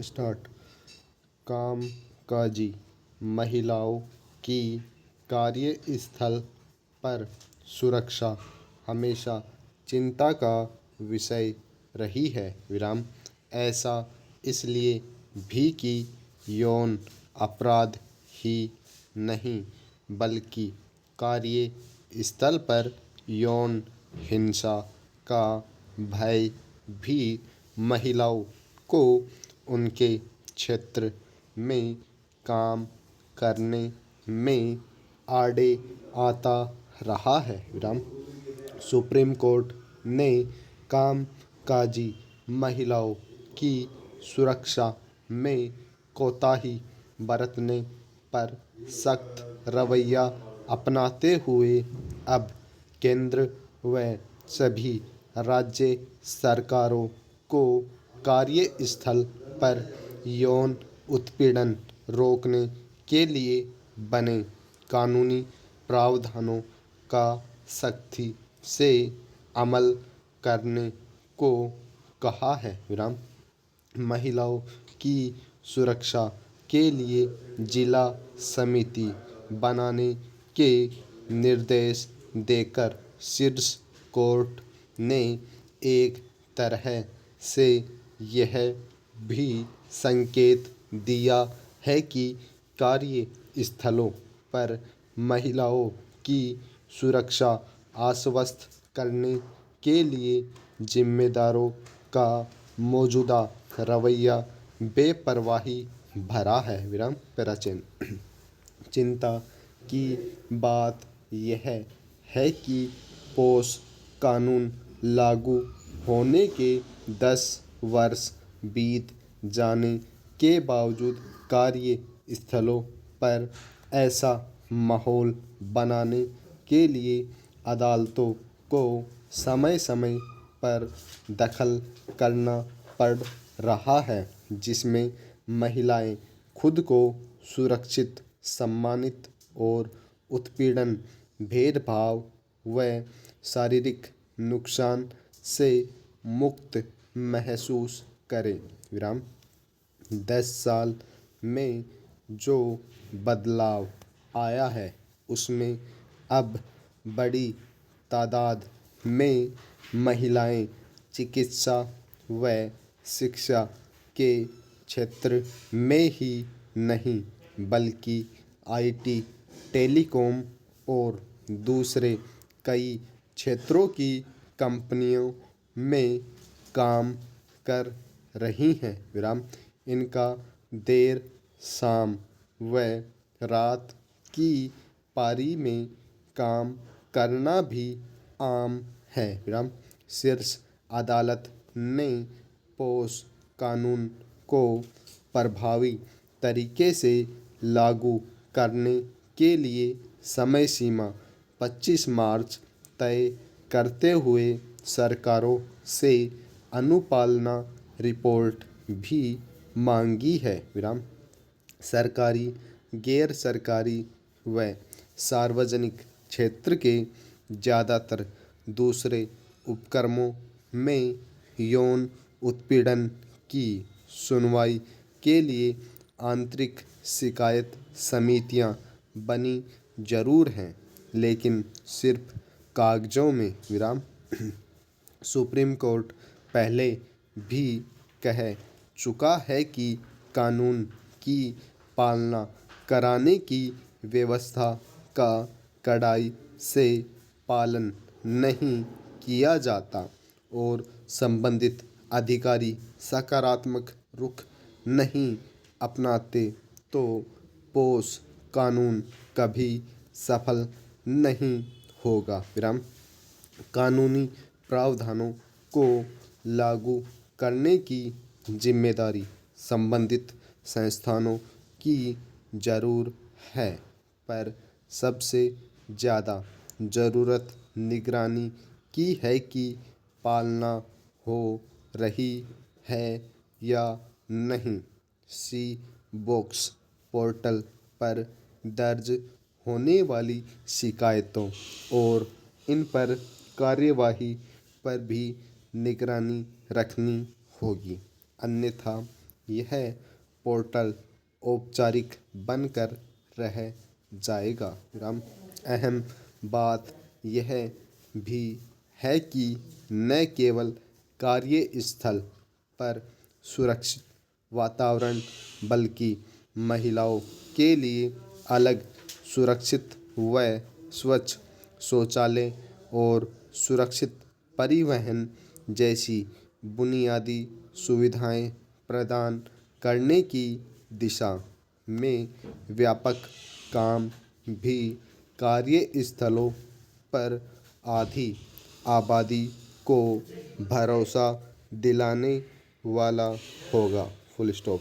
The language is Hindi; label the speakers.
Speaker 1: स्टार्ट। कामकाजी महिलाओं की कार्यस्थल पर सुरक्षा हमेशा चिंता का विषय रही है। ऐसा इसलिए भी कि यौन अपराध ही नहीं बल्कि कार्यस्थल पर यौन हिंसा का भय भी महिलाओं को उनके क्षेत्र में काम करने में आड़े आता रहा है। सुप्रीम कोर्ट ने कामकाजी महिलाओं की सुरक्षा में कोताही बरतने पर सख्त रवैया अपनाते हुए अब केंद्र व सभी राज्य सरकारों को कार्यस्थल पर यौन उत्पीड़न रोकने के लिए बने कानूनी प्रावधानों का सख्ती से अमल करने को कहा है। महिलाओं की सुरक्षा के लिए जिला समिति बनाने के निर्देश देकर शीर्ष कोर्ट ने एक तरह से यह भी संकेत दिया है कि कार्यस्थलों पर महिलाओं की सुरक्षा आश्वस्त करने के लिए जिम्मेदारों का मौजूदा रवैया बेपरवाही भरा है। प्राचीन चिंता की बात यह है कि पोस कानून लागू होने के 10 वर्ष बीत जाने के बावजूद कार्यस्थलों पर ऐसा माहौल बनाने के लिए अदालतों को समय समय पर दखल करना पड़ रहा है, जिसमें महिलाएं खुद को सुरक्षित, सम्मानित और उत्पीड़न, भेदभाव व शारीरिक नुकसान से मुक्त महसूस करें। 10 साल में जो बदलाव आया है उसमें अब बड़ी तादाद में महिलाएं चिकित्सा व शिक्षा के क्षेत्र में ही नहीं बल्कि आईटी, टेलीकॉम और दूसरे कई क्षेत्रों की कंपनियों में काम कर रही हैं। इनका देर शाम व रात की पारी में काम करना भी आम है। शीर्ष अदालत ने पोस कानून को प्रभावी तरीके से लागू करने के लिए समय सीमा 25 मार्च तय करते हुए सरकारों से अनुपालना रिपोर्ट भी मांगी है। सरकारी, गैर सरकारी व सार्वजनिक क्षेत्र के ज़्यादातर दूसरे उपक्रमों में यौन उत्पीड़न की सुनवाई के लिए आंतरिक शिकायत समितियां बनी जरूर हैं, लेकिन सिर्फ कागजों में। सुप्रीम कोर्ट पहले भी कह चुका है कि कानून की पालना कराने की व्यवस्था का कड़ाई से पालन नहीं किया जाता और संबंधित अधिकारी सकारात्मक रुख नहीं अपनाते तो पोस कानून कभी सफल नहीं होगा। कानूनी प्रावधानों को लागू करने की जिम्मेदारी संबंधित संस्थानों की जरूर है, पर सबसे ज़्यादा ज़रूरत निगरानी की है कि पालना हो रही है या नहीं। सी बॉक्स पोर्टल पर दर्ज होने वाली शिकायतों और इन पर कार्यवाही पर भी निगरानी रखनी होगी, अन्यथा यह पोर्टल औपचारिक बनकर रह जाएगा। विराम। अहम बात यह भी है कि न केवल कार्यस्थल पर सुरक्षित वातावरण बल्कि महिलाओं के लिए अलग सुरक्षित व स्वच्छ शौचालय और सुरक्षित परिवहन जैसी बुनियादी सुविधाएं प्रदान करने की दिशा में व्यापक काम भी कार्यस्थलों पर आधी आबादी को भरोसा दिलाने वाला होगा। Full stop.